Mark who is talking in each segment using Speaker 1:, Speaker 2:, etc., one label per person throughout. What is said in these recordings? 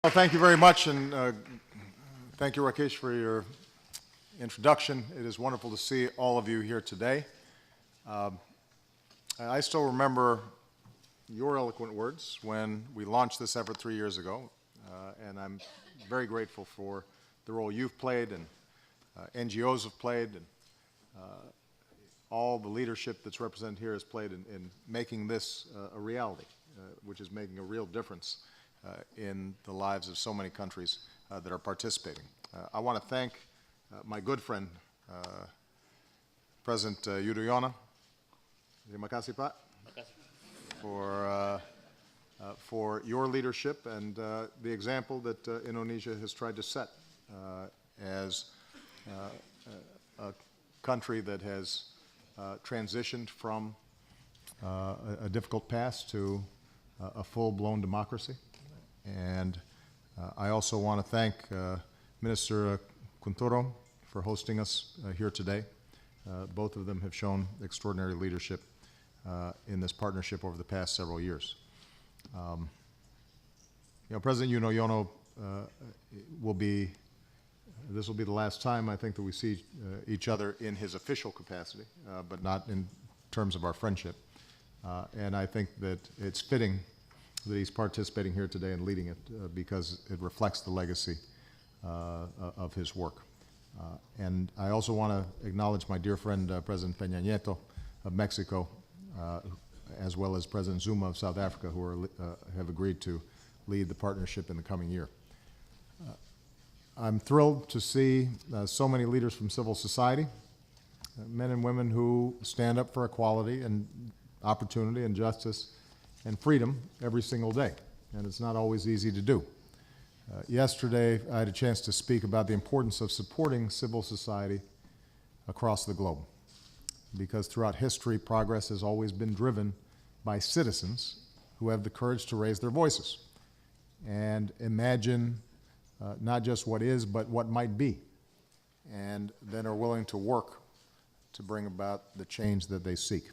Speaker 1: Well, thank you very much, and thank you, Rakesh, for your introduction. It is wonderful to see all of you here today. I still remember your eloquent words when we launched this effort 3 years ago, and I'm very grateful for the role you've played and NGOs have played, and all the leadership that's represented here has played in making this a reality, which is making a real difference in the lives of so many countries that are participating. I want to thank my good friend, President Yudhoyono, for your leadership and the example that Indonesia has tried to set as a country that has transitioned from a difficult past to a full-blown democracy. And I also want to thank Minister Kuntoro for hosting us here today. Both of them have shown extraordinary leadership in this partnership over the past several years. President Yudhoyono this will be the last time I think that we see each other in his official capacity, but not in terms of our friendship. And I think that it's fitting that he's participating here today and leading it because it reflects the legacy of his work. And I also want to acknowledge my dear friend, President Peña Nieto of Mexico, as well as President Zuma of South Africa, who have agreed to lead the partnership in the coming year. I'm thrilled to see so many leaders from civil society, men and women who stand up for equality and opportunity and justice and freedom every single day, and it's not always easy to do. Yesterday, I had a chance to speak about the importance of supporting civil society across the globe, because throughout history, progress has always been driven by citizens who have the courage to raise their voices and imagine not just what is, but what might be, and then are willing to work to bring about the change that they seek.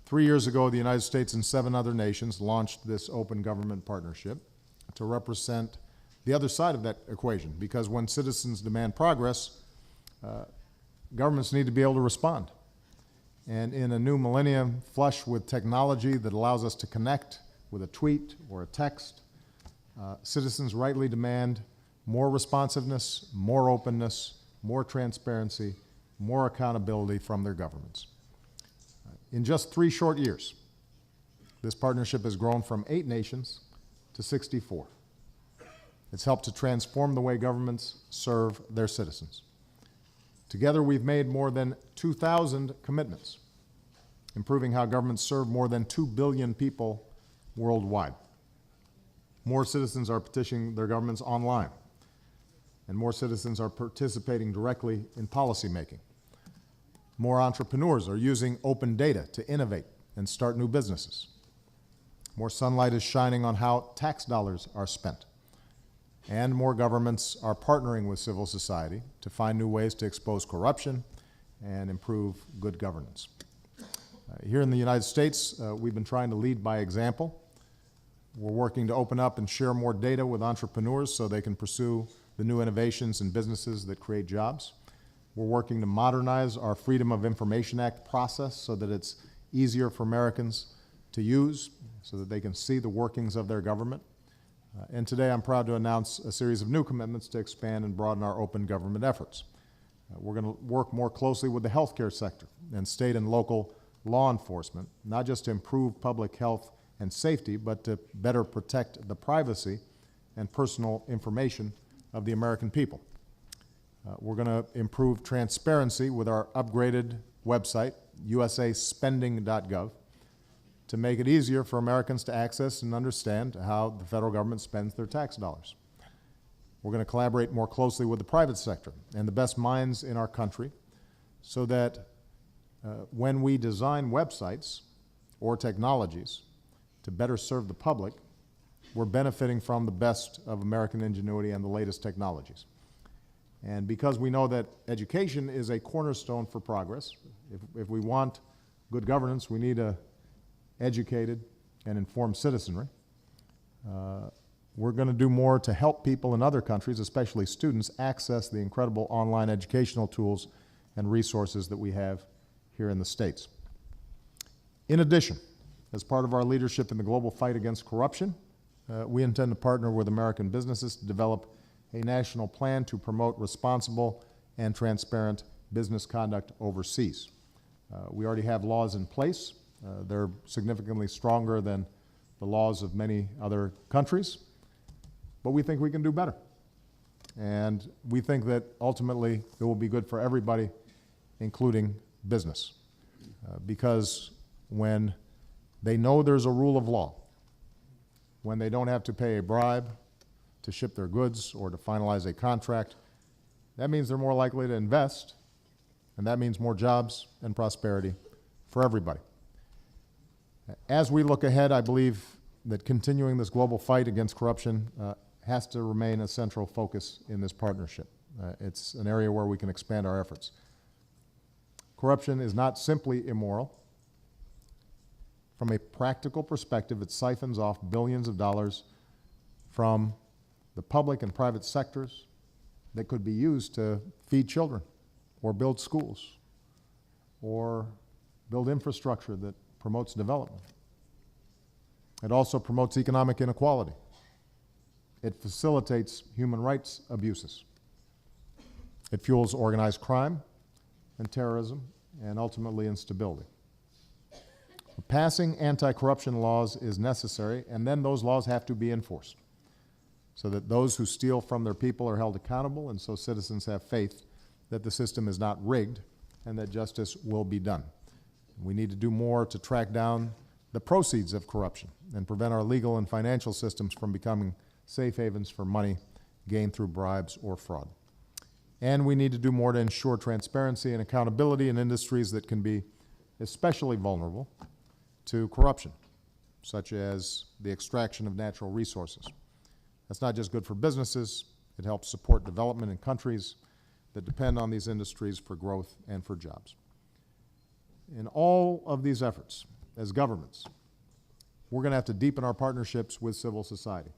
Speaker 1: 3 years ago, the United States and 7 other nations launched this open government partnership to represent the other side of that equation, because when citizens demand progress, governments need to be able to respond. And in a new millennium flush with technology that allows us to connect with a tweet or a text, citizens rightly demand more responsiveness, more openness, more transparency, more accountability from their governments. In just 3 short years, this partnership has grown from 8 nations to 64. It's helped to transform the way governments serve their citizens. Together, we've made more than 2,000 commitments, improving how governments serve more than 2 billion people worldwide. More citizens are petitioning their governments online, and more citizens are participating directly in policymaking. More entrepreneurs are using open data to innovate and start new businesses. More sunlight is shining on how tax dollars are spent. And more governments are partnering with civil society to find new ways to expose corruption and improve good governance. Here in the United States, we've been trying to lead by example. We're working to open up and share more data with entrepreneurs so they can pursue the new innovations and businesses that create jobs. We're working to modernize our Freedom of Information Act process so that it's easier for Americans to use, so that they can see the workings of their government. And today I'm proud to announce a series of new commitments to expand and broaden our open government efforts. We're going to work more closely with the healthcare sector and state and local law enforcement, not just to improve public health and safety, but to better protect the privacy and personal information of the American people. We're going to improve transparency with our upgraded website, usaspending.gov, to make it easier for Americans to access and understand how the federal government spends their tax dollars. We're going to collaborate more closely with the private sector and the best minds in our country so that when we design websites or technologies to better serve the public, we're benefiting from the best of American ingenuity and the latest technologies. And because we know that education is a cornerstone for progress, if we want good governance, we need an educated and informed citizenry. we're going to do more to help people in other countries, especially students, access the incredible online educational tools and resources that we have here in the States. In addition, as part of our leadership in the global fight against corruption, we intend to partner with American businesses to develop a national plan to promote responsible and transparent business conduct overseas. We already have laws in place. They're significantly stronger than the laws of many other countries, but we think we can do better. And we think that ultimately it will be good for everybody, including business, because when they know there's a rule of law, when they don't have to pay a bribe to ship their goods or to finalize a contract, that means they're more likely to invest, and that means more jobs and prosperity for everybody. As we look ahead, I believe that continuing this global fight against corruption has to remain a central focus in this partnership. It's an area where we can expand our efforts. Corruption is not simply immoral. From a practical perspective, it siphons off billions of dollars from the public and private sectors that could be used to feed children or build schools or build infrastructure that promotes development. It also promotes economic inequality. It facilitates human rights abuses. It fuels organized crime and terrorism and ultimately instability. Passing anti-corruption laws is necessary, and then those laws have to be enforced so that those who steal from their people are held accountable, and so citizens have faith that the system is not rigged and that justice will be done. We need to do more to track down the proceeds of corruption and prevent our legal and financial systems from becoming safe havens for money gained through bribes or fraud. And we need to do more to ensure transparency and accountability in industries that can be especially vulnerable to corruption, such as the extraction of natural resources. That's not just good for businesses, it helps support development in countries that depend on these industries for growth and for jobs. In all of these efforts, as governments, we're going to have to deepen our partnerships with civil society.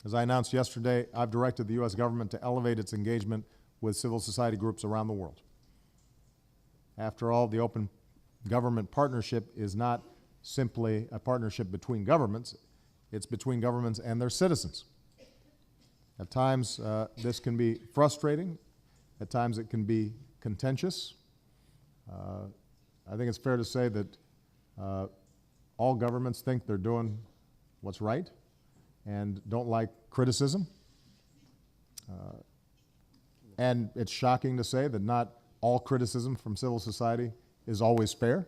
Speaker 1: As I announced yesterday, I've directed the U.S. government to elevate its engagement with civil society groups around the world. After all, the Open Government Partnership is not simply a partnership between governments, it's between governments and their citizens. At times, this can be frustrating. At times, it can be contentious. I think it's fair to say that all governments think they're doing what's right and don't like criticism. And it's shocking to say that not all criticism from civil society is always fair.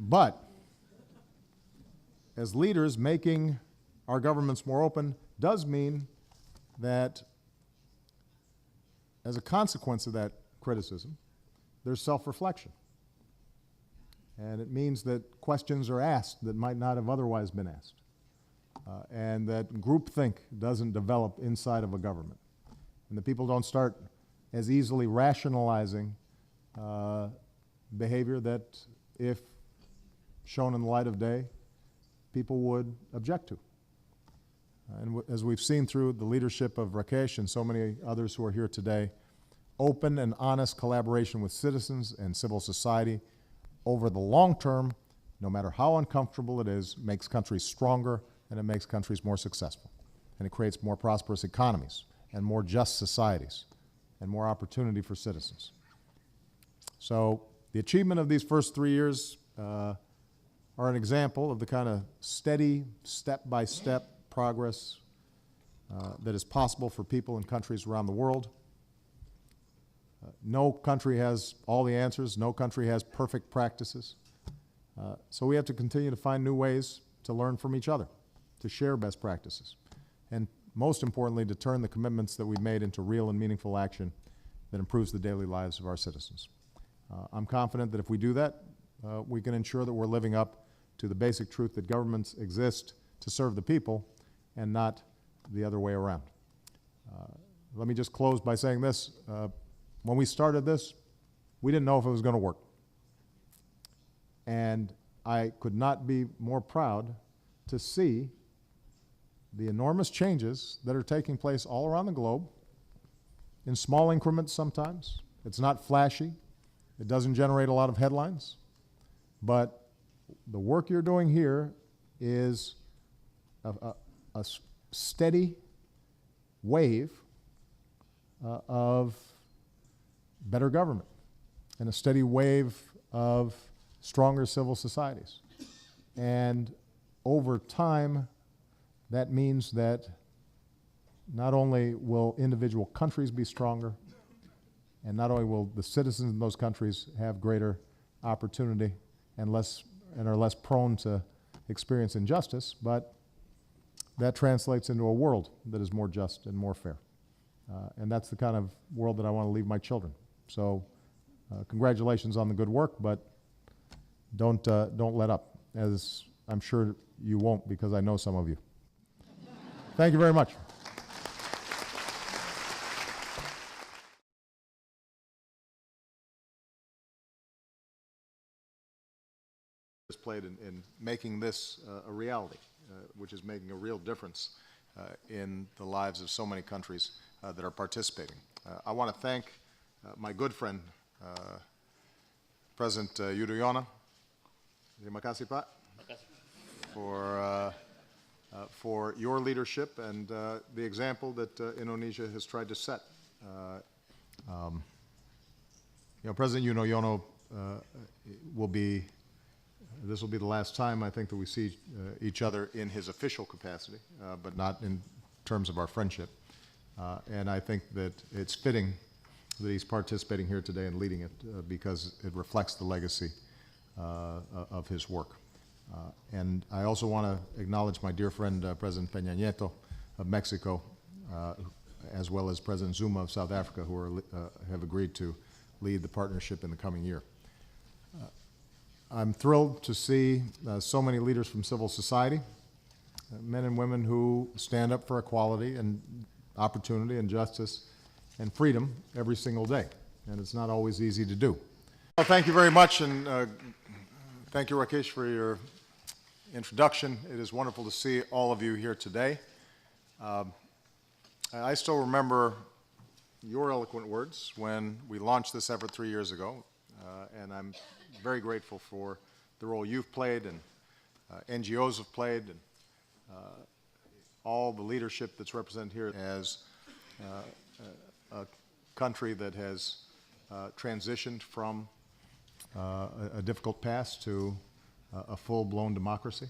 Speaker 1: But as leaders, making our governments more open does mean that as a consequence of that criticism, there's self-reflection. And it means that questions are asked that might not have otherwise been asked. And that groupthink doesn't develop inside of a government. And the people don't start as easily rationalizing behavior that, if shown in the light of day, people would object to. And as we've seen through the leadership of Rakesh and so many others who are here today, open and honest collaboration with citizens and civil society over the long term, no matter how uncomfortable it is, makes countries stronger and it makes countries more successful. And it creates more prosperous economies and more just societies and more opportunity for citizens. So the achievement of these first 3 years are an example of the kind of steady, step-by-step progress that is possible for people in countries around the world. No country has all the answers. No country has perfect practices. So we have to continue to find new ways to learn from each other, to share best practices, and most importantly, to turn the commitments that we've made into real and meaningful action that improves the daily lives of our citizens. I'm confident that if we do that, we can ensure that we're living up to the basic truth that governments exist to serve the people and not the other way around. Let me just close by saying this. When we started this, we didn't know if it was going to work. And I could not be more proud to see the enormous changes that are taking place all around the globe, in small increments sometimes. It's not flashy. It doesn't generate a lot of headlines. But the work you're doing here is a steady wave of better government and a steady wave of stronger civil societies. And over time, that means that not only will individual countries be stronger, and not only will the citizens in those countries have greater opportunity and are less prone to experience injustice, but that translates into a world that is more just and more fair. And that's the kind of world that I want to leave my children. So congratulations on the good work, but don't let up, as I'm sure you won't, because I know some of you. Thank you very much. Played in making this a reality, which is making a real difference in the lives of so many countries that are participating. I want to thank my good friend, President Yudhoyono, for your leadership and the example that Indonesia has tried to set. President Yudhoyono this will be the last time, I think, that we see each other in his official capacity, but not in terms of our friendship. And I think that it's fitting that he's participating here today and leading it because it reflects the legacy of his work. And I also want to acknowledge my dear friend, President Peña Nieto of Mexico, as well as President Zuma of South Africa, who have agreed to lead the partnership in the coming year. I'm thrilled to see so many leaders from civil society, men and women who stand up for equality and opportunity and justice and freedom every single day. And it's not always easy to do. Well, thank you very much, and thank you, Rakesh, for your introduction. It is wonderful to see all of you here today. I still remember your eloquent words when we launched this effort 3 years ago, and I'm very grateful for the role you've played and NGOs have played and all the leadership that's represented here as a country that has transitioned from a difficult past to a full-blown democracy.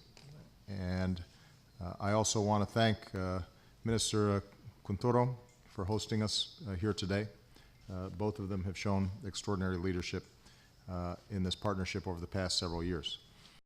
Speaker 1: And I also want to thank Minister Kuntoro for hosting us here today. Both of them have shown extraordinary leadership in this partnership over the past several years.